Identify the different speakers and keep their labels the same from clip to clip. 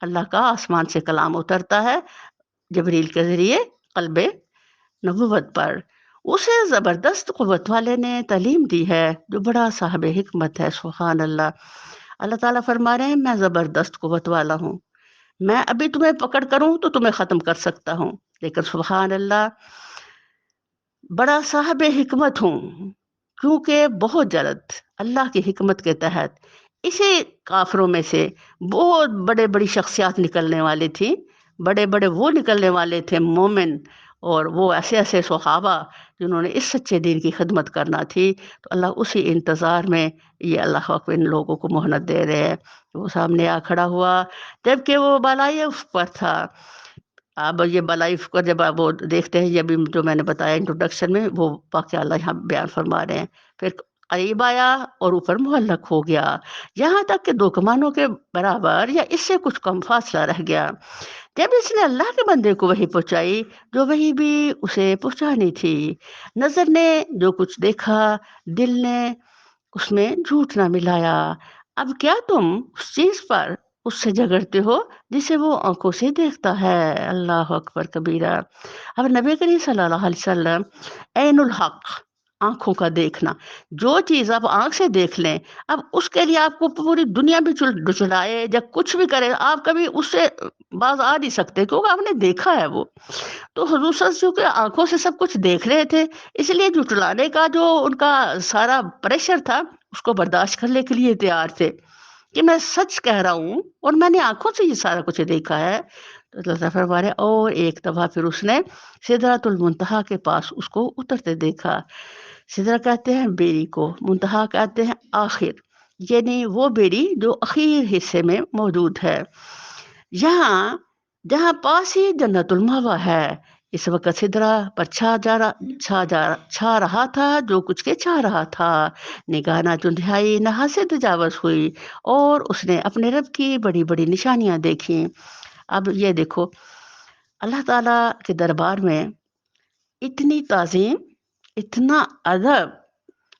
Speaker 1: اللہ کا آسمان سے کلام اترتا ہے جبریل کے ذریعے قلب نبوت پر. اسے زبردست قوت والے نے تعلیم دی ہے جو بڑا صاحب حکمت ہے. سبحان اللہ. اللہ تعالیٰ فرما رہے ہیں میں زبردست قوت والا ہوں، میں ابھی تمہیں پکڑ کروں تو تمہیں ختم کر سکتا ہوں، لیکن سبحان اللہ بڑا صاحب حکمت ہوں، کیونکہ بہت جلد اللہ کی حکمت کے تحت اسی کافروں میں سے بہت بڑے بڑی شخصیات نکلنے والی تھی. بڑے بڑے وہ نکلنے والے تھے مومن، اور وہ ایسے ایسے صحابہ جنہوں نے اس سچے دین کی خدمت کرنا تھی. تو اللہ اسی انتظار میں یہ اللہ اکبر ان لوگوں کو مہلت دے رہے ہیں. وہ سامنے آ کھڑا ہوا جبکہ وہ بالائے افق پر تھا. اب یہ بالائی افق پر جب آپ وہ دیکھتے ہیں، یہ بھی جو میں نے بتایا انٹروڈکشن میں، وہ واقعہ اللہ یہاں بیان فرما رہے ہیں. پھر قریب آیا اور اوپر معلق ہو گیا، یہاں تک کہ 2 کمانوں کے برابر یا اس سے کچھ کم فاصلہ رہ گیا. جب اس نے اللہ کے بندے کو وحی پہنچائی جو وحی بھی اسے پہنچانی تھی، نظر نے جو کچھ دیکھا، دل نے اس میں جھوٹ نہ ملایا. اب کیا تم اس چیز پر اس سے جھگڑتے ہو جسے وہ آنکھوں سے دیکھتا ہے؟ اللہ اکبر کبیرہ. اب نبی کریم صلی اللہ علیہ وسلم عین الحق، آنکھوں کا دیکھنا، جو چیز آپ آنکھ سے دیکھ لیں، اب اس کے لیے آپ کو پوری دنیا بھی چلائے یا کچھ بھی کرے، آپ کبھی اس سے باز آ نہیں سکتے کیونکہ آپ نے دیکھا ہے وہ. تو حضور صلی اللہ علیہ وسلم کے آنکھوں سے سب کچھ دیکھ رہے تھے، اس لیے جھٹلانے کا جو ان کا سارا پریشر تھا اس کو برداشت کرنے کے لیے تیار تھے کہ میں سچ کہہ رہا ہوں اور میں نے آنکھوں سے یہ سارا کچھ دیکھا ہے. تو اللہ تعالیٰ فرما رہے اور ایک دفعہ پھر اس نے سدرۃ المنتہا کے پاس اس کو اترتے دیکھا. سدرہ کہتے ہیں بیری کو، منتہا کہتے ہیں آخر، یعنی وہ بیری جو اخیر حصے میں موجود ہے، یہاں جہاں پاس ہی جنت المأویٰ ہے. اس وقت سدرہ پر چھا رہا تھا جو کچھ کے چھا رہا تھا. نگاہ نہ چندھائی نہ حد سے تجاوز ہوئی اور اس نے اپنے رب کی بڑی بڑی نشانیاں دیکھیں. اب یہ دیکھو اللہ تعالیٰ کے دربار میں اتنی تعظیم، اتنا ادب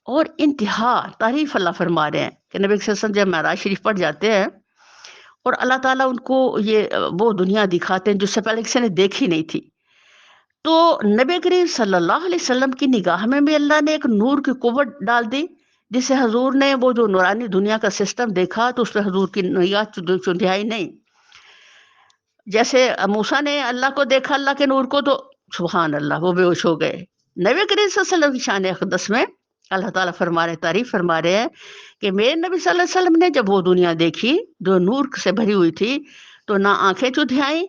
Speaker 1: اور انتہا تعریف اللہ فرما رہے ہیں کہ نبی صلی اللہ علیہ وسلم جب معراج شریف پڑھ جاتے ہیں اور اللہ تعالیٰ ان کو یہ وہ دنیا دکھاتے ہیں جس سے پہلے کسی نے دیکھی نہیں تھی، تو نبی کریم صلی اللہ علیہ وسلم کی نگاہ میں بھی اللہ نے ایک نور کی قوت ڈال دی، جس سے حضور نے وہ جو نورانی دنیا کا سسٹم دیکھا تو اس میں حضور کی نگاہ چندھیائی نہیں. جیسے موسیٰ نے اللہ کو دیکھا، اللہ کے نور کو، تو سبحان اللہ وہ بے ہوش ہو گئے. نبی کریم صلی اللہ علیہ وسلم کی شان اقدس میں اللہ تعالیٰ فرما رہے تعریف فرما رہے ہیں کہ میرے نبی صلی اللہ علیہ وسلم نے جب وہ دنیا دیکھی جو نور سے بھری ہوئی تھی تو نہ آنکھیں چندھیائیں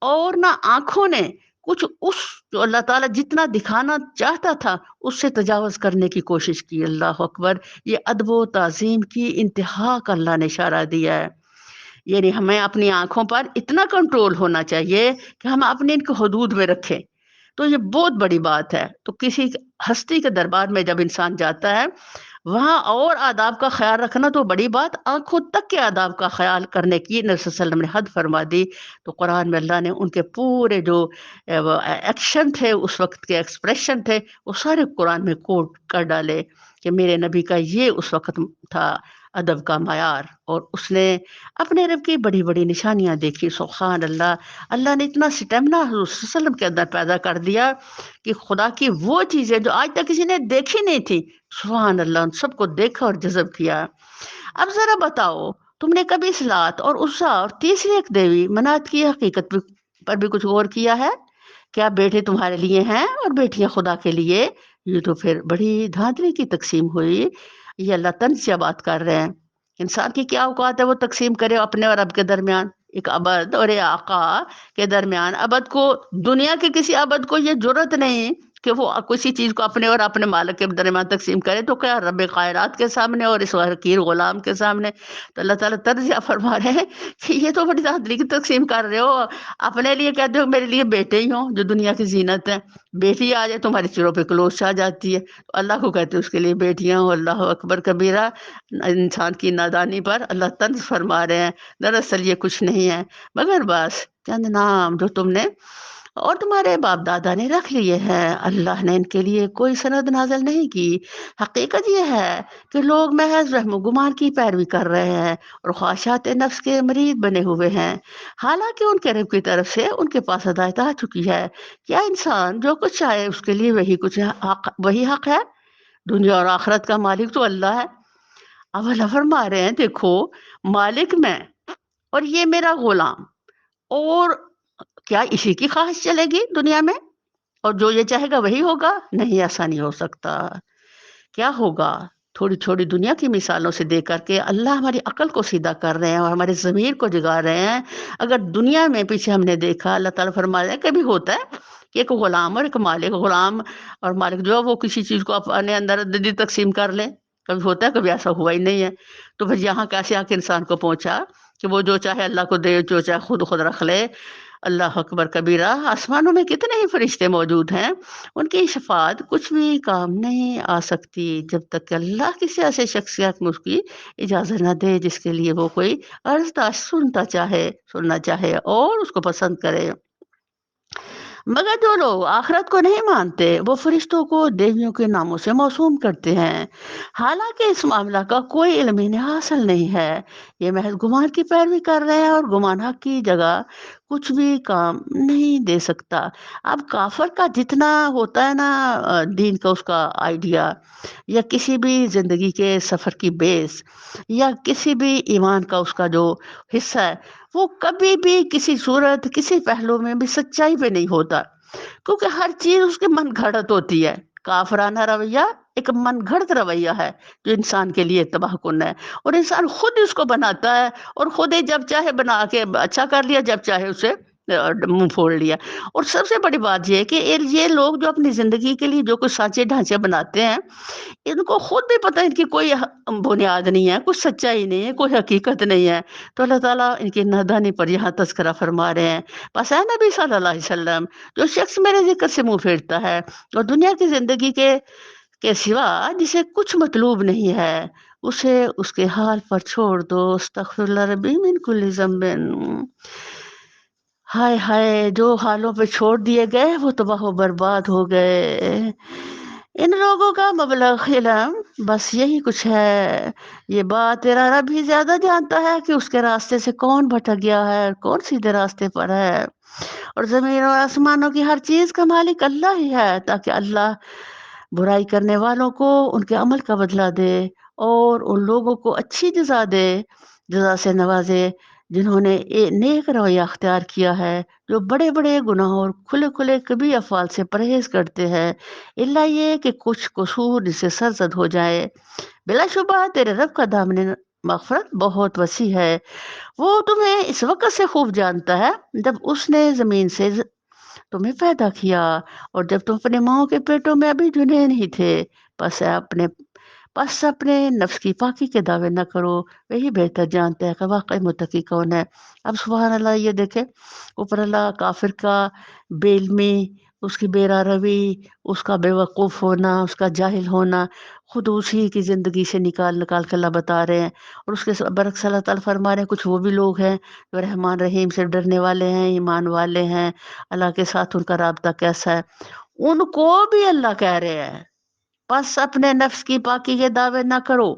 Speaker 1: اور نہ آنکھوں نے کچھ اس جو اللہ تعالیٰ جتنا دکھانا چاہتا تھا اس سے تجاوز کرنے کی کوشش کی. اللہ اکبر. یہ ادب و تعظیم کی انتہا کا اللہ نے اشارہ دیا ہے. یعنی ہمیں اپنی آنکھوں پر اتنا کنٹرول ہونا چاہیے کہ ہم اپنے ان کو حدود میں رکھیں، تو یہ بہت بڑی بات ہے. تو کسی ہستی کے دربار میں جب انسان جاتا ہے وہاں اور آداب کا خیال رکھنا تو بڑی بات، آنکھوں تک کے آداب کا خیال کرنے کی نبی صلی اللہ علیہ وسلم نے حد فرما دی. تو قرآن میں اللہ نے ان کے پورے جو ایکشن تھے، اس وقت کے ایکسپریشن تھے، وہ سارے قرآن میں کوٹ کر ڈالے کہ میرے نبی کا یہ اس وقت تھا ادب کا معیار، اور اس نے اپنے رب کی بڑی بڑی نشانیاں دیکھی. سبحان اللہ. اللہ نے اتنا سٹیمنا حضور صلی اللہ علیہ وسلم کے اندر پیدا کر دیا کہ خدا کی وہ چیزیں جو آج تک کسی نے دیکھی نہیں تھی، سبحان اللہ، ان سب کو دیکھا اور جذب کیا. اب ذرا بتاؤ تم نے کبھی اس لات اور عزیٰ اور تیسری ایک دیوی منات کی حقیقت پر بھی کچھ غور کیا ہے؟ کیا بیٹے تمہارے لیے ہیں اور بیٹیاں خدا کے لیے؟ یہ تو پھر بڑی دھاندلی کی تقسیم ہوئی. یہ اللہ طنز سے بات کر رہے ہیں. انسان کی کیا اوقات ہے وہ تقسیم کرے اپنے اور رب کے درمیان، ایک عبد اور ایک آقا کے درمیان. عبد کو، دنیا کے کسی عبد کو یہ جرت نہیں کہ وہ کسی چیز کو اپنے اور اپنے مالک کے درمیان تقسیم کرے، تو کیا رب کائنات کے سامنے اور اس حقیر غلام کے سامنے. تو اللہ تعالیٰ ترجیح فرما رہے ہیں کہ یہ تو بڑی دھاندلی کی تقسیم کر رہے ہو. اپنے لیے کہتے ہو میرے لیے بیٹے ہی ہوں جو دنیا کی زینت ہے، بیٹی آ جائے تمہاری سروں پہ کلوش آ جاتی ہے. تو اللہ کو کہتے ہیں اس کے لیے بیٹیاں ہوں. اللہ اکبر کبیرہ. انسان کی نادانی پر اللہ طنز فرما رہے ہیں. دراصل یہ کچھ نہیں ہے مگر بس چند نام جو تم نے اور تمہارے باپ دادا نے رکھ لیے ہیں، اللہ نے ان کے لیے کوئی سند نازل نہیں کی۔ حقیقت یہ ہے کہ لوگ محض وہم و گمان کی پیروی کر رہے ہیں اور خواہشات نفس کے مرید بنے ہوئے ہیں، حالانکہ ان کے رب کی طرف سے ان کے پاس ہدایت آ چکی ہے۔ کیا انسان جو کچھ چاہے اس کے لیے وہی حق ہے؟ دنیا اور آخرت کا مالک تو اللہ ہے۔ اب اللہ فرما رہے ہیں، دیکھو، مالک میں اور یہ میرا غلام، اور کیا اسی کی خواہش چلے گی دنیا میں؟ اور جو یہ چاہے گا وہی ہوگا؟ نہیں، ایسا نہیں ہو سکتا۔ کیا ہوگا؟ تھوڑی تھوڑی دنیا کی مثالوں سے دیکھ کر کے اللہ ہماری عقل کو سیدھا کر رہے ہیں اور ہمارے ضمیر کو جگا رہے ہیں۔ اگر دنیا میں پیچھے ہم نے دیکھا، اللہ تعالیٰ فرما رہے ہیں، کبھی ہوتا ہے کہ ایک غلام اور ایک مالک، غلام اور مالک جو ہے وہ کسی چیز کو اپنے اندر تقسیم کر لیں؟ کبھی ہوتا ہے؟ کبھی ایسا ہوا ہی نہیں ہے۔ تو پھر یہاں کیسے آ کے انسان کو پہنچا کہ وہ جو چاہے اللہ کو دے، جو چاہے خود خود رکھ لے؟ اللہ اکبر کبیرہ، آسمانوں میں کتنے ہی فرشتے موجود ہیں، ان کی شفاعت کچھ بھی کام نہیں آ سکتی جب تک کہ اللہ کسی ایسے شخصیت میں اس کی اجازت نہ دے جس کے لیے وہ کوئی عرض سننا چاہے اور اس کو پسند کرے۔ مگر جو لوگ آخرت کو نہیں مانتے وہ فرشتوں کو دیویوں کے ناموں سے موسوم کرتے ہیں، حالانکہ اس معاملہ کا کوئی علم انہیں حاصل نہیں ہے۔ یہ محض گمان کی پیروی کر رہے ہیں اور گمان حق کی جگہ کچھ بھی کام نہیں دے سکتا۔ اب کافر کا جتنا ہوتا ہے نا دین کا اس کا آئیڈیا، یا کسی بھی زندگی کے سفر کی بیس، یا کسی بھی ایمان کا اس کا جو حصہ ہے، وہ کبھی بھی کسی صورت کسی پہلو میں بھی سچائی پہ نہیں ہوتا، کیونکہ ہر چیز اس کے من گھڑت ہوتی ہے۔ کافرانہ رویہ ایک من گھڑت رویہ ہے جو انسان کے لیے تباہ کن ہے، اور انسان خود اس کو بناتا ہے اور خود ہی جب چاہے بنا کے اچھا کر لیا، جب چاہے اسے منہ پھوڑ لیا۔ اور سب سے بڑی بات یہ ہے کہ یہ لوگ جو اپنی زندگی کے لیے جو کچھ سانچے ڈھانچے بناتے ہیں، ان کو خود بھی پتہ ہے ان کی کوئی بنیاد نہیں ہے، کچھ سچائی نہیں ہے، کوئی حقیقت نہیں ہے۔ تو اللہ تعالیٰ ان کی نادانی پر یہاں تذکرہ فرما رہے ہیں، بس اے نبی صلی اللہ علیہ وسلم، جو شخص میرے ذکر سے منہ پھیرتا ہے اور دنیا کی زندگی کے سوا جسے کچھ مطلوب نہیں ہے، اسے اس کے حال پر چھوڑ دو۔ استغفر اللہ ربی من کل ذنب۔ ہائے ہائے، جو حالوں پہ چھوڑ دیے گئے وہ تباہ و برباد ہو گئے۔ ان لوگوں کا مبلغ علم بس یہی کچھ ہے۔ یہ بات تیرا رب ہی زیادہ جانتا ہے کہ اس کے راستے سے کون بھٹک گیا ہے اور کون سیدھے راستے پر ہے۔ اور زمین اور آسمانوں کی ہر چیز کا مالک اللہ ہی ہے، تاکہ اللہ برائی کرنے والوں کو ان کے عمل کا بدلہ دے اور ان لوگوں کو اچھی جزا سے نوازے جنہوں نے نیک رویہ اختیار کیا ہے، جو بڑے بڑے گناہوں اور کھلے کھلے کبھی افعال سے پرہیز کرتے ہیں، الا یہ کہ کچھ قصور جس سے سرزد ہو جائے۔ بلا شبہ تیرے رب کا دامن مغفرت بہت وسیع ہے، وہ تمہیں اس وقت سے خوب جانتا ہے جب اس نے زمین سے تمہیں پیدا کیا اور جب تم اپنے ماؤں کے پیٹوں میں ابھی جنے نہیں تھے۔ پس اپنے نفس کی پاکی کے دعوے نہ کرو، وہی بہتر جانتا ہے کہ واقعی متقی کون ہے۔ اب سبحان اللہ، یہ دیکھیں اوپر اللہ کافر کا بے علمی، اس کی بے روی، اس کا بے وقوف ہونا، اس کا جاہل ہونا، خود اسی کی زندگی سے نکال نکال کے اللہ بتا رہے ہیں۔ اور اس کے برعکس اللہ تعالیٰ فرما رہے ہیں کچھ وہ بھی لوگ ہیں جو رحمان رحیم سے ڈرنے والے ہیں، ایمان والے ہیں، اللہ کے ساتھ ان کا رابطہ کیسا ہے، ان کو بھی اللہ کہہ رہے ہیں پس اپنے نفس کی پاکی کے دعوے نہ کرو،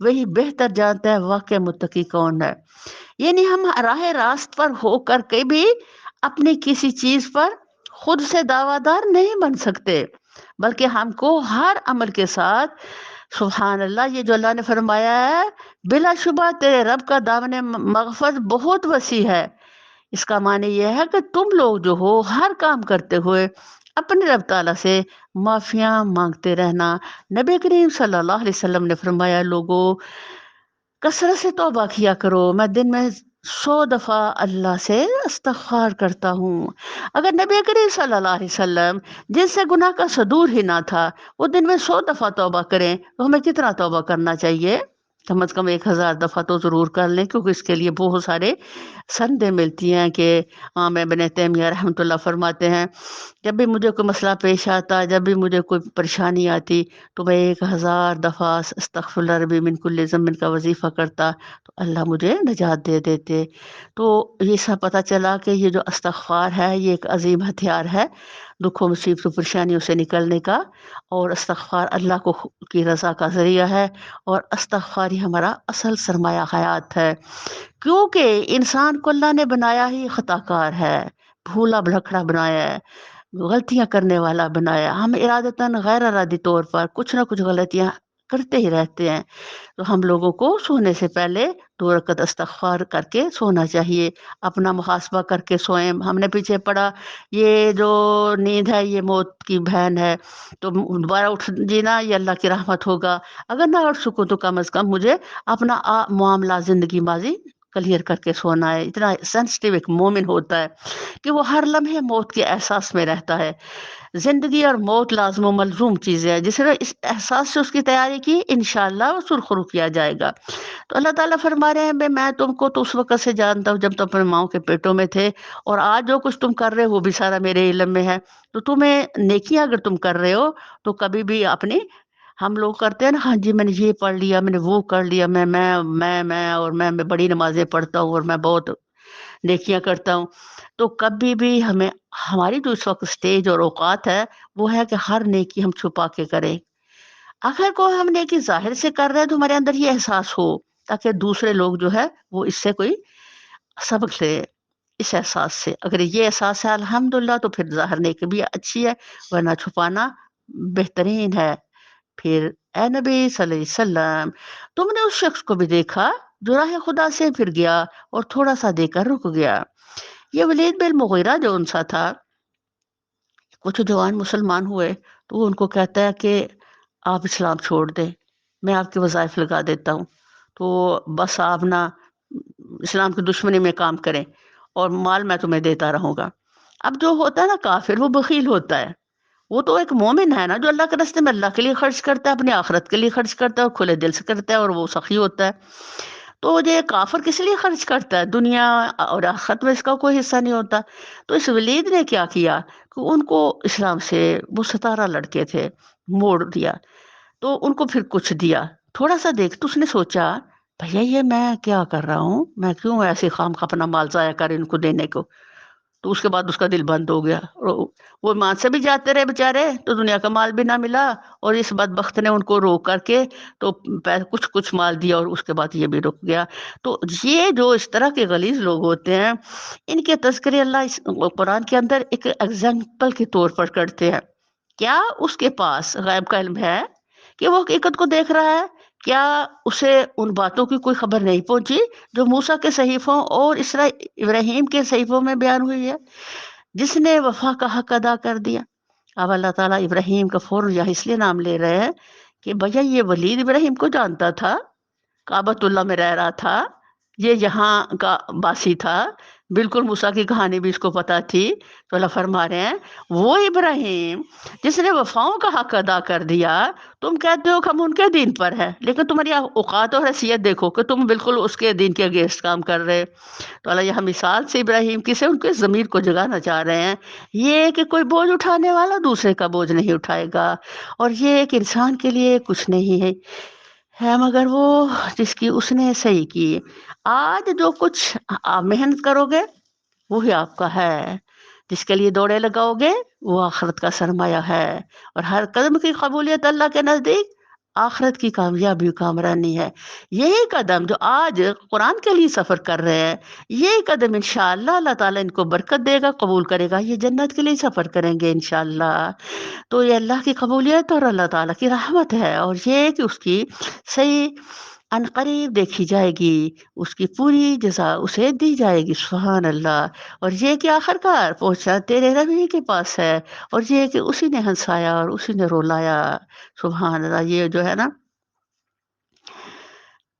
Speaker 1: وہی بہتر جانتا ہے واقع متقی کون ہے۔ یعنی ہم راہ راست پر ہو کر کے بھی اپنی کسی چیز پر خود سے دعویٰ دار نہیں بن سکتے، بلکہ ہم کو ہر عمل کے ساتھ سبحان اللہ، یہ جو اللہ نے فرمایا ہے بلا شبہ تیرے رب کا دامن مغفرت بہت وسیع ہے، اس کا معنی یہ ہے کہ تم لوگ جو ہو ہر کام کرتے ہوئے اپنے رب تعالیٰ سے معافیاں مانگتے رہنا۔ نبی کریم صلی اللہ علیہ وسلم نے فرمایا، لوگوں کثرت سے توبہ کیا کرو، میں دن میں 100 دفعہ اللہ سے استغفار کرتا ہوں۔ اگر نبی کریم صلی اللہ علیہ وسلم جن سے گناہ کا صدور ہی نہ تھا وہ دن میں 100 دفعہ توبہ کریں تو ہمیں کتنا توبہ کرنا چاہیے؟ کم از کم 1000 دفعہ تو ضرور کر لیں، کیونکہ اس کے لیے بہت سارے سندیں ملتی ہیں کہ امام ابن تیمیہ رحمۃ اللہ فرماتے ہیں جب بھی مجھے کوئی مسئلہ پیش آتا، جب بھی مجھے کوئی پریشانی آتی، تو میں 1000 دفعہ استغفر اللہ ربی من کل ذنب کا وظیفہ کرتا تو اللہ مجھے نجات دے دیتے۔ تو یہ سب پتہ چلا کہ یہ جو استغفار ہے یہ ایک عظیم ہتھیار ہے دکھوں مصیبتوں پریشانیوں سے نکلنے کا، اور استغفار اللہ کی رضا کا ذریعہ ہے، اور استغفار ہی ہمارا اصل سرمایہ حیات ہے، کیونکہ انسان کو اللہ نے بنایا ہی خطا کار ہے، بھولا بھٹکڑا بنایا ہے، غلطیاں کرنے والا بنایا۔ ہم ارادتاً غیر ارادی طور پر کچھ نہ کچھ غلطیاں کرتے ہی رہتے ہیں، تو ہم لوگوں کو سونے سے پہلے 2 رکعت استغفار کر کے سونا چاہیے، اپنا محاسبہ کر کے سوئیں۔ ہم نے پیچھے پڑھا یہ جو نیند ہے یہ موت کی بہن ہے، تو دوبارہ اٹھ جینا یہ اللہ کی رحمت ہوگا، اگر نہ اٹھ سکوں تو کم از کم مجھے اپنا معاملہ زندگی ماضی کلیئر کر کے سونا ہے۔ اتنا سینسٹیو ایک مومن ہوتا ہے کہ وہ ہر لمحے موت کے احساس میں رہتا ہے۔ زندگی اور موت لازم و ملزوم چیزیں ہیں، جس نے اس احساس سے اس کی تیاری کی انشاءاللہ وہ سرخرو کیا جائے گا۔ تو اللہ تعالیٰ فرما رہے ہیں میں تم کو تو اس وقت سے جانتا ہوں جب تم اپنے ماؤں کے پیٹوں میں تھے، اور آج جو کچھ تم کر رہے ہو وہ بھی سارا میرے علم میں ہے۔ تو تمہیں نیکیاں اگر تم کر رہے ہو تو کبھی بھی اپنی، ہم لوگ کرتے ہیں نا ہاں جی میں نے یہ پڑھ لیا، میں نے وہ کر لیا، میں بڑی نمازیں پڑھتا ہوں اور میں بہت نیکیاں کرتا ہوں، تو کبھی بھی ہمیں ہماری جو اس وقت سٹیج اور اوقات ہے وہ ہے کہ ہر نیکی ہم چھپا کے کریں۔ اگر کوئی ہم نیکی ظاہر سے کر رہے ہیں تو ہمارے اندر یہ احساس ہو تاکہ دوسرے لوگ جو ہے وہ اس سے کوئی سبق لے، اس احساس سے۔ اگر یہ احساس ہے الحمدللہ تو پھر ظاہر نیکی بھی اچھی ہے، ورنہ چھپانا بہترین ہے۔ پھر اے نبی صلی اللہ علیہ وسلم تم نے اس شخص کو بھی دیکھا جو راہ خدا سے پھر گیا اور تھوڑا سا دے کر رک گیا۔ یہ ولید بن مغیرہ جو ان سا تھا، کچھ جوان مسلمان ہوئے تو وہ ان کو کہتا ہے کہ آپ اسلام چھوڑ دیں، میں آپ کے وظائف لگا دیتا ہوں، تو بس آپ نہ اسلام کی دشمنی میں کام کریں اور مال میں تمہیں دیتا رہوں گا۔ اب جو ہوتا ہے نا کافر وہ بخیل ہوتا ہے، وہ تو ایک مومن ہے نا جو اللہ کے راستے میں اللہ کے لیے خرچ کرتا ہے، اپنی آخرت کے لیے خرچ کرتا ہے اور کھلے دل سے کرتا ہے، اور وہ سخی ہوتا ہے۔ تو یہ کافر کس لیے خرچ کرتا ہے؟ دنیا اور آخرت میں اس کا کوئی حصہ نہیں ہوتا۔ تو اس ولید نے کیا کیا کہ ان کو اسلام سے، وہ 17 لڑکے تھے، موڑ دیا، تو ان کو پھر کچھ دیا تھوڑا سا دیکھ، تو اس نے سوچا بھیا یہ میں کیا کر رہا ہوں، میں کیوں ایسے خام خواہ اپنا مال ضائع کر ان کو دینے کو۔ تو اس کے بعد اس کا دل بند ہو گیا، وہ ایمان سے بھی جاتے رہے بےچارے تو دنیا کا مال بھی نہ ملا، اور اس بدبخت نے ان کو روک کر کے تو کچھ مال دیا، اور اس کے بعد یہ بھی رک گیا۔ تو یہ جو اس طرح کے غلیظ لوگ ہوتے ہیں ان کے تذکرے اللہ اس قرآن کے اندر ایک ایگزامپل کے طور پر کرتے ہیں۔ کیا اس کے پاس غیب کا علم ہے کہ وہ حقیقت کو دیکھ رہا ہے؟ کیا اسے ان باتوں کی کوئی خبر نہیں پہنچی جو موسیٰ کے صحیفوں اور ابراہیم کے صحیفوں میں بیان ہوئی ہے؟ جس نے وفا کا حق ادا کر دیا۔ اب اللہ تعالیٰ ابراہیم کا فوراً یہاں اس لیے نام لے رہے ہیں کہ بھیا یہ ولید ابراہیم کو جانتا تھا، کعبۃ اللہ میں رہ رہا تھا، یہ یہاں کا باسی تھا، بالکل موسیٰ کی کہانی بھی اس کو پتہ تھی۔ تو اللہ فرما رہے ہیں وہ ابراہیم جس نے وفاؤں کا حق ادا کر دیا، تم کہتے ہو کہ ہم ان کے دین پر ہیں، لیکن تمہاری اوقات اور حیثیت دیکھو کہ تم بالکل اس کے دین کے اگینسٹ کام کر رہے۔ تو اللہ یہاں مثال سے ابراہیم کی سے ان کے ضمیر کو جگانا چاہ رہے ہیں، یہ کہ کوئی بوجھ اٹھانے والا دوسرے کا بوجھ نہیں اٹھائے گا، اور یہ ایک انسان کے لیے کچھ نہیں ہے مگر وہ جس کی اس نے صحیح کی۔ آج جو کچھ آپ محنت کرو گے وہی آپ کا ہے، جس کے لیے دوڑے لگاؤ گے وہ آخرت کا سرمایہ ہے، اور ہر قدم کی قبولیت اللہ کے نزدیک آخرت کی کامیابی کامرانی ہے۔ یہی قدم جو آج قرآن کے لیے سفر کر رہے ہیں، یہ قدم انشاءاللہ اللہ تعالیٰ ان کو برکت دے گا، قبول کرے گا، یہ جنت کے لیے سفر کریں گے انشاءاللہ۔ تو یہ اللہ کی قبولیت اور اللہ تعالیٰ کی رحمت ہے، اور یہ کہ اس کی صحیح عنقریب دیکھی جائے گی، اس کی پوری جزا اسے دی جائے گی، سبحان اللہ۔ اور یہ کہ آخر کار پہنچا تیرے ربی کے پاس ہے، اور یہ کہ اسی نے ہنسایا اور اسی نے رولایا، سبحان اللہ۔ یہ جو ہے نا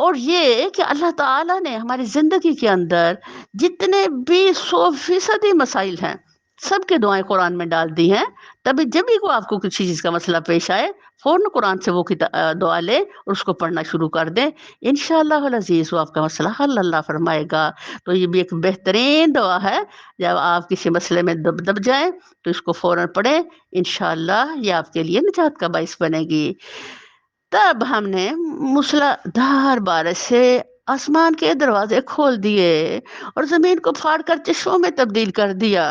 Speaker 1: اور یہ کہ اللہ تعالیٰ نے ہماری زندگی کے اندر جتنے بھی 100% مسائل ہیں سب کے دعائیں قرآن میں ڈال دی ہیں. تبھی جب بھی کو آپ کو کسی چیز کا مسئلہ پیش آئے فوراً قرآن سے وہ دعا لے اور اس کو پڑھنا شروع کر دیں. انشاءاللہ العزیز وہ آپ کا مسئلہ حل اللہ فرمائے گا. تو یہ بھی ایک بہترین دعا ہے. جب آپ کسی مسئلے میں دب جائیں تو اس کو فوراً پڑھیں. انشاءاللہ یہ آپ کے لیے نجات کا باعث بنے گی. تب ہم نے موسلادھار بارش سے آسمان کے دروازے کھول دیے اور زمین کو پھاڑ کر چشموں میں تبدیل کر دیا،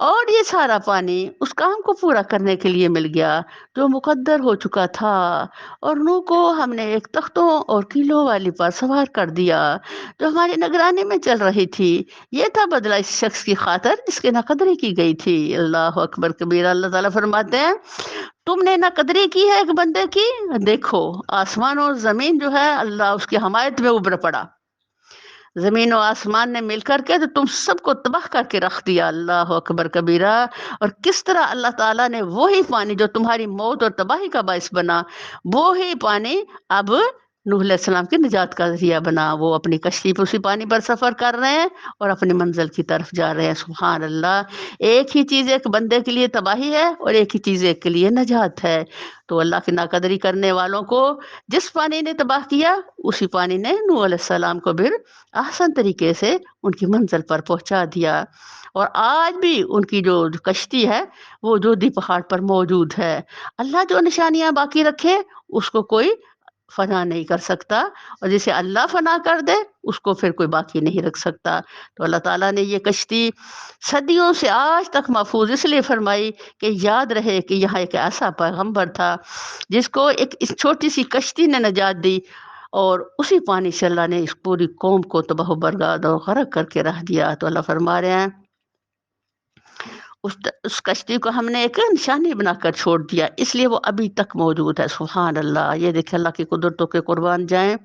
Speaker 1: اور یہ سارا پانی اس کام کو پورا کرنے کے لیے مل گیا جو مقدر ہو چکا تھا. اور نوح کو ہم نے ایک تختوں اور کیلوں والی پر سوار کر دیا جو ہماری نگرانی میں چل رہی تھی. یہ تھا بدلہ اس شخص کی خاطر جس کی ناقدری کی گئی تھی. اللہ اکبر کبیرہ. اللہ تعالیٰ فرماتے ہیں تم نے نہ قدری کی ہے ایک بندے کی. دیکھو آسمان اور زمین جو ہے اللہ اس کی حمایت میں ابھر پڑا. زمین و آسمان نے مل کر کے تو تم سب کو تباہ کر کے رکھ دیا. اللہ اکبر کبیرہ. اور کس طرح اللہ تعالیٰ نے وہی پانی جو تمہاری موت اور تباہی کا باعث بنا وہی پانی اب نوح علیہ السلام کی نجات کا ذریعہ بنا. وہ اپنی کشتی پہ اسی پانی پر سفر کر رہے ہیں اور اپنی منزل کی طرف جا رہے ہیں. سبحان اللہ. ایک ہی چیز ایک بندے کے لیے تباہی ہے اور ایک ہی چیز ایک کے لیے نجات ہے. تو اللہ کی ناقدری کرنے والوں کو جس پانی نے تباہ کیا اسی پانی نے نوح علیہ السلام کو پھر آسان طریقے سے ان کی منزل پر پہنچا دیا. اور آج بھی ان کی جو کشتی ہے وہ جودھی پہاڑ پر موجود ہے. اللہ جو نشانیاں باقی رکھے اس کو کوئی فنا نہیں کر سکتا، اور جسے اللہ فنا کر دے اس کو پھر کوئی باقی نہیں رکھ سکتا. تو اللہ تعالیٰ نے یہ کشتی صدیوں سے آج تک محفوظ اس لیے فرمائی کہ یاد رہے کہ یہاں ایک ایسا پیغمبر تھا جس کو ایک اس چھوٹی سی کشتی نے نجات دی، اور اسی پانی سے اللہ نے اس پوری قوم کو تباہ و برباد اور غرق کر کے رکھ دیا. تو اللہ فرما رہے ہیں اس کشتی کو ہم نے ایک نشانی بنا کر چھوڑ دیا اس لیے وہ ابھی تک موجود ہے. سبحان اللہ. یہ دیکھیں اللہ کی قدرتوں کے قربان جائیں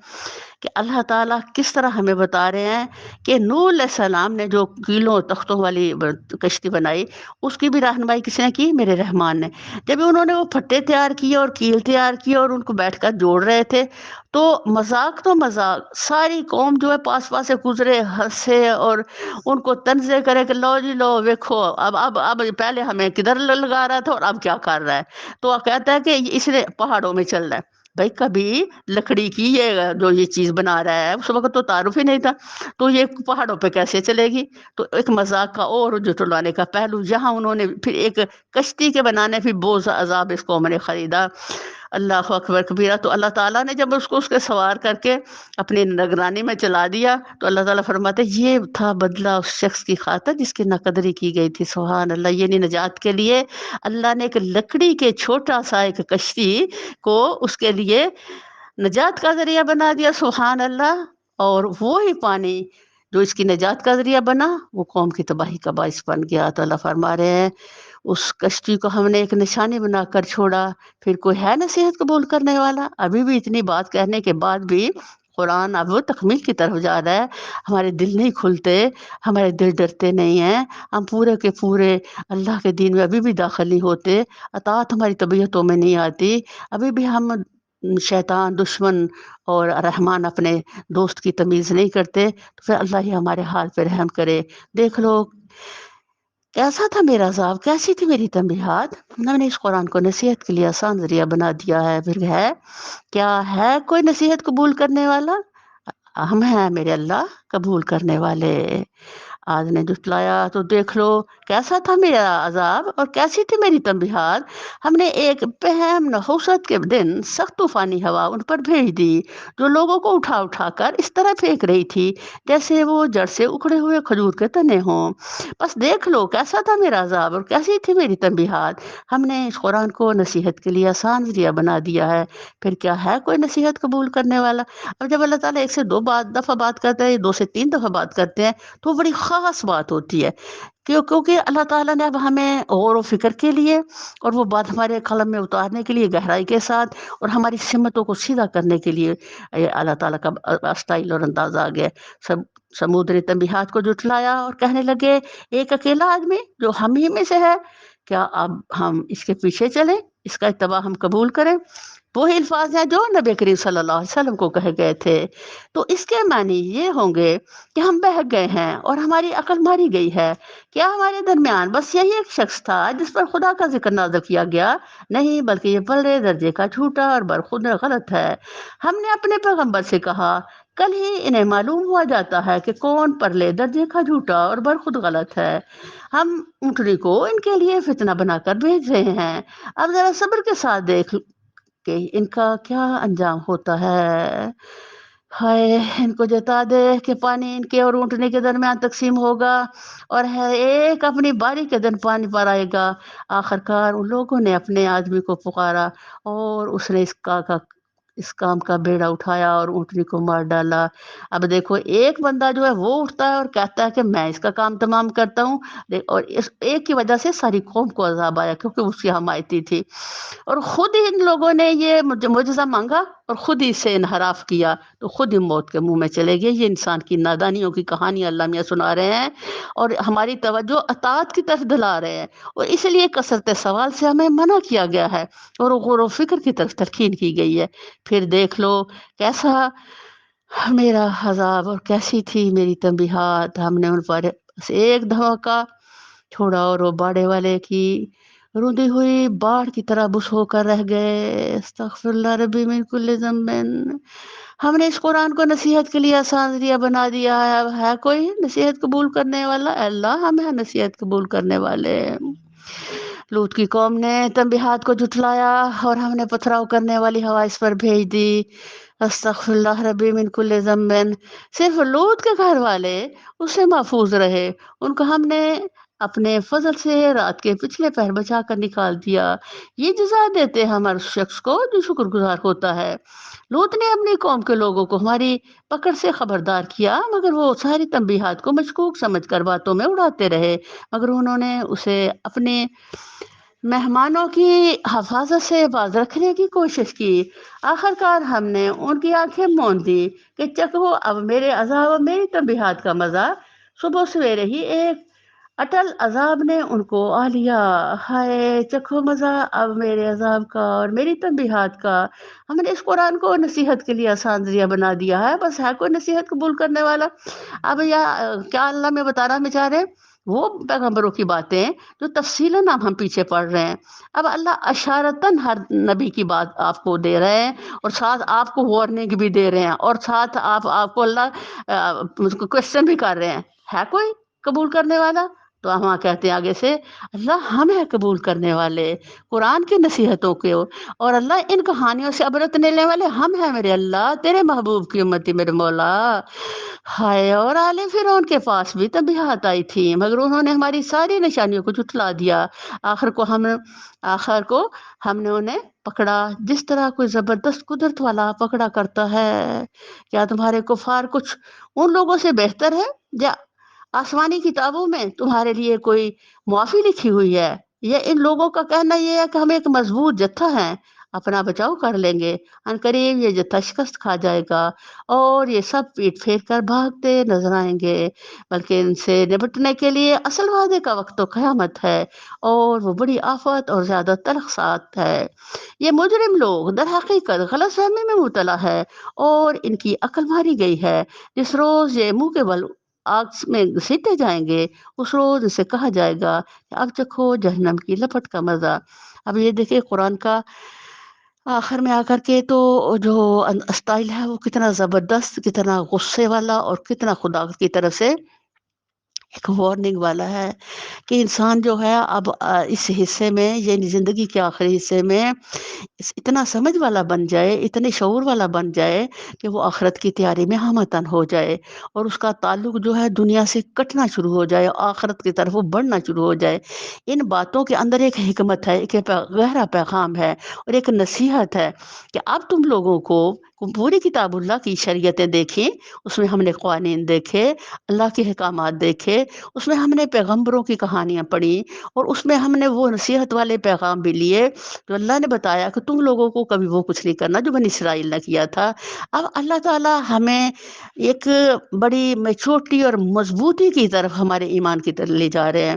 Speaker 1: کہ اللہ تعالیٰ کس طرح ہمیں بتا رہے ہیں کہ نوح علیہ السلام نے جو کیلوں تختوں والی کشتی بنائی اس کی بھی رہنمائی کس نے کی؟ میرے رحمان نے. جب انہوں نے وہ پھٹے تیار کیے اور کیل تیار کیے اور ان کو بیٹھ کر جوڑ رہے تھے تو مذاق ساری قوم جو ہے پاس پاس سے گزرے ہنسے اور ان کو تنزے کرے کہ لو جی لو ویکھو اب پہلے ہمیں کدھر لگا رہا تھا اور اب کیا کر رہا ہے. تو وہ کہتا ہے کہ اس نے پہاڑوں میں چل رہا ہے. بھائی کبھی لکڑی کی یہ جو یہ چیز بنا رہا ہے اس وقت تو تعارف ہی نہیں تھا تو یہ پہاڑوں پہ کیسے چلے گی. تو ایک مذاق کا اور جٹلانے کا پہلو جہاں انہوں نے پھر ایک کشتی کے بنانے پھر بوجھ عذاب اس قوم نے خریدا. اللہ اکبر کبیرہ. تو اللہ تعالیٰ نے جب اس کو سوار کر کے اپنی نگرانی میں چلا دیا تو اللہ تعالیٰ فرماتے یہ تھا بدلہ اس شخص کی خاطر جس کی ناقدری کی گئی تھی. سبحان اللہ. یہ نہیں نجات کے لیے اللہ نے ایک لکڑی کے چھوٹا سا ایک کشتی کو اس کے لیے نجات کا ذریعہ بنا دیا. سبحان اللہ. اور وہی پانی جو اس کی نجات کا ذریعہ بنا وہ قوم کی تباہی کا باعث بن گیا. تو اللہ فرما رہے ہیں اس کشتی کو ہم نے ایک نشانی بنا کر چھوڑا. پھر کوئی ہے نصیحت قبول کرنے والا؟ ابھی بھی اتنی بات کہنے کے بعد بھی قرآن اب تکمیل کی طرف جا رہا ہے. ہمارے دل نہیں کھلتے، ہمارے دل ڈرتے نہیں ہیں، ہم پورے کے پورے اللہ کے دین میں ابھی بھی داخل نہیں ہوتے، اطاعت ہماری طبیعتوں میں نہیں آتی، ابھی بھی ہم شیطان دشمن اور رحمان اپنے دوست کی تمیز نہیں کرتے. تو پھر اللہ ہی ہمارے حال پہ رحم کرے. دیکھ لو کیسا تھا میرا عذاب، کیسی تھی میری تنبیہات. میں نے اس قرآن کو نصیحت کے لیے آسان ذریعہ بنا دیا ہے. پھر ہے کیا ہے کوئی نصیحت قبول کرنے والا؟ ہم ہیں میرے اللہ قبول کرنے والے. آج نے جھٹلایا تو دیکھ لو کیسا تھا میرا عذاب اور کیسی تھی میری تنبیہات. ہم نے ایک بہم نحوست کے دن سخت طوفانی ہوا ان پر بھیج دی جو لوگوں کو اٹھا اٹھا کر اس طرح پھینک رہی تھی جیسے وہ جڑ سے اکھڑے ہوئے کھجور کے تنے ہوں. بس دیکھ لو کیسا تھا میرا عذاب اور کیسی تھی میری تنبیہات. ہم نے اس قرآن کو نصیحت کے لیے آسان ذریعہ بنا دیا ہے. پھر کیا ہے کوئی نصیحت قبول کرنے والا؟ اب جب اللہ تعالیٰ ایک سے دو دفعہ بات کرتے ہیں، دو سے تین دفعہ بات کرتے ہیں تو بڑی خاص بات ہوتی ہے کیونکہ اللہ تعالیٰ نے اب ہمیں غور و فکر کے لیے اور وہ بات ہمارے قلم میں اتارنے کے لیے گہرائی کے ساتھ اور ہماری سمتوں کو سیدھا کرنے کے لیے اللہ تعالیٰ کا اسٹائل اور انداز آ گیا. سمود نے تنبیہات کو جھٹلایا اور کہنے لگے ایک اکیلا آدمی جو ہم ہی میں سے ہے، کیا اب ہم اس کے پیچھے چلیں، اس کا اتباع ہم قبول کریں؟ وہی الفاظ ہیں جو نبی کریم صلی اللہ علیہ وسلم کو کہے گئے تھے۔ تو اس کے معنی یہ ہوں گے کہ ہم بہک گئے ہیں اور ہماری عقل ماری گئی ہے۔ کیا ہمارے درمیان بس یہی ایک شخص تھا جس پر خدا کا ذکر نازل کیا گیا؟ نہیں، بلکہ یہ بڑے درجے کا جھوٹا اور برخود غلط ہے۔ ہم نے اپنے پیغمبر سے کہا، کل ہی انہیں معلوم ہوا جاتا ہے کہ کون پرلے درجے کا جھوٹا اور برخود غلط ہے۔ ہم اونٹنی کو ان کے لیے فتنہ بنا کر بھیج رہے ہیں۔ اب ذرا صبر کے ساتھ دیکھ کہ ان کا کیا انجام ہوتا ہے۔ ہائے، ان کو جتا دے کہ پانی ان کے اور اونٹنے کے درمیان تقسیم ہوگا، اور ہر ایک اپنی باری کے دن پانی پر آئے گا۔ آخرکار ان لوگوں نے اپنے آدمی کو پکارا اور اس نے اس کام کا بیڑا اٹھایا اور اونٹنی کو مار ڈالا۔ اب دیکھو، ایک بندہ جو ہے وہ اٹھتا ہے اور کہتا ہے کہ میں اس کا کام تمام کرتا ہوں، اور اس ایک کی وجہ سے ساری قوم کو عذاب آیا کیونکہ اس کی حمایتی تھی، اور خود ہی ان لوگوں نے یہ معجزہ مانگا اور خود ہی سے انحراف کیا تو خود ہی موت کے منہ میں چلے گئے۔ یہ انسان کی نادانیوں کی کہانی اللہ میاں سنا رہے ہیں اور ہماری توجہ اطاعت کی طرف دلا رہے ہیں، اور اس لیے کثرت سوال سے ہمیں منع کیا گیا ہے اور غور و فکر کی طرف تلقین کی گئی ہے۔ پھر دیکھ لو کیسا میرا عذاب اور کیسی تھی میری تنبیہات۔ ہم نے ان پر بس ایک دھماکہ چھوڑا اور وہ باڑے والے کی روندی ہوئی باڑ کی طرح بس ہو کر رہ گئے۔ استغفر اللہ ربی من کل ذنب۔ ہم نے اس قرآن کو نصیحت کے لیے آسان ذریعہ بنا دیا ہے۔ اب ہے کوئی نصیحت قبول کرنے والا؟ اے اللہ، ہم ہیں نصیحت قبول کرنے والے۔ لوط کی قوم نے تنبیہات کو جھٹلایا اور ہم نے پتھراؤ کرنے والی ہوا اس پر بھیج دی۔ استغفر اللہ ربی من کل ذنب۔ صرف لوط کے گھر والے اس سے محفوظ رہے، ان کو ہم نے اپنے فضل سے رات کے پچھلے پہر بچا کر نکال دیا۔ یہ جزا دیتے ہم ہر شخص کو جو شکر گزار ہوتا ہے۔ لوط نے اپنی قوم کے لوگوں کو ہماری پکڑ سے خبردار کیا، مگر وہ ساری تنبیہات کو مشکوک سمجھ کر باتوں میں اڑاتے رہے، مگر انہوں نے اسے اپنے مہمانوں کی حفاظت سے باز رکھنے کی کوشش کی۔ آخرکار ہم نے ان کی آنکھیں موند دی کہ چکھو اب میرے عذاب اور میری تنبیہات کا مزہ۔ صبح سویرے ہی ایک اٹل عذاب نے ان کو آ لیا۔ ہائے، چکھو مزہ اب میرے عذاب کا اور میری تنبیہات کا۔ ہم نے اس قرآن کو نصیحت کے لیے آسان ذریعہ بنا دیا ہے، بس ہے کوئی نصیحت قبول کرنے والا؟ اب کیا اللہ میں بتانا چاہ رہے ہیں؟ وہ پیغمبروں کی باتیں جو تفصیلاً اب ہم پیچھے پڑھ رہے ہیں۔ اب اللہ اشارتاً ہر نبی کی بات آپ کو دے رہے ہیں، اور ساتھ آپ کو وارننگ بھی دے رہے ہیں، اور ساتھ آپ کو اللہ کوشچن بھی کر رہے ہیں، ہے کوئی قبول کرنے والا؟ تو ہم کہتے ہیں آگے سے، اللہ ہم ہیں قبول کرنے والے قرآن کی نصیحتوں کے، اور اللہ ان کہانیوں سے عبرت لینے والے ہم ہیں میرے اللہ، تیرے محبوب کی امتی میرے مولا۔ ہائے، اور آل فرعون کے پاس بھی تنبیہات آئی تھی، مگر انہوں نے ہماری ساری نشانیوں کو جھٹلا دیا۔ آخر کو ہم نے انہیں پکڑا جس طرح کوئی زبردست قدرت والا پکڑا کرتا ہے۔ کیا تمہارے کفار کچھ ان لوگوں سے بہتر ہے یا آسمانی کتابوں میں تمہارے لیے کوئی معافی لکھی ہوئی ہے؟ یا ان لوگوں کا کہنا یہ ہے کہ ہم ایک مضبوط جتھا ہیں، اپنا بچاؤ کر لیں گے، ان قریب یہ جتھا شکست کھا جائے گا اور یہ سب پیٹ پھیر کر بھاگتے نظر آئیں گے، بلکہ ان سے نپٹنے کے لیے اصل وعدے کا وقت تو قیامت ہے، اور وہ بڑی آفت اور زیادہ تلخ ساتھ ہے۔ یہ مجرم لوگ در حقیقت غلط فہمی میں مبتلا ہے اور ان کی عقل ماری گئی ہے۔ جس روز یہ منہ کے بل آگ میں گھسیٹے جائیں گے، اس روز اسے کہا جائے گا کہ اب چکھو جہنم کی لپٹ کا مزہ۔ اب یہ دیکھیں قرآن کا آخر میں آ کر کے تو جو اسٹائل ہے وہ کتنا زبردست، کتنا غصے والا، اور کتنا خدا کی طرف سے ایک وارننگ والا ہے کہ انسان جو ہے اب اس حصے میں، یعنی زندگی کے آخری حصے میں اتنا سمجھ والا بن جائے، اتنے شعور والا بن جائے کہ وہ آخرت کی تیاری میں ہمتن ہو جائے، اور اس کا تعلق جو ہے دنیا سے کٹنا شروع ہو جائے، آخرت کی طرف وہ بڑھنا شروع ہو جائے۔ ان باتوں کے اندر ایک حکمت ہے، ایک گہرا پیغام ہے اور ایک نصیحت ہے کہ اب تم لوگوں کو پوری کتاب اللہ کی شریعتیں دیکھیں، اس میں ہم نے قوانین دیکھے، اللہ کے احکامات دیکھے، اس میں ہم نے پیغمبروں کی کہانیاں پڑھی، اور اس میں ہم نے وہ نصیحت والے پیغام بھی لیے تو اللہ نے بتایا کہ تم لوگوں کو کبھی وہ کچھ نہیں کرنا جو بنی اسرائیل نے کیا تھا۔ اب اللہ تعالیٰ ہمیں ایک بڑی میچورٹی اور مضبوطی کی طرف ہمارے ایمان کی طرف لے جا رہے ہیں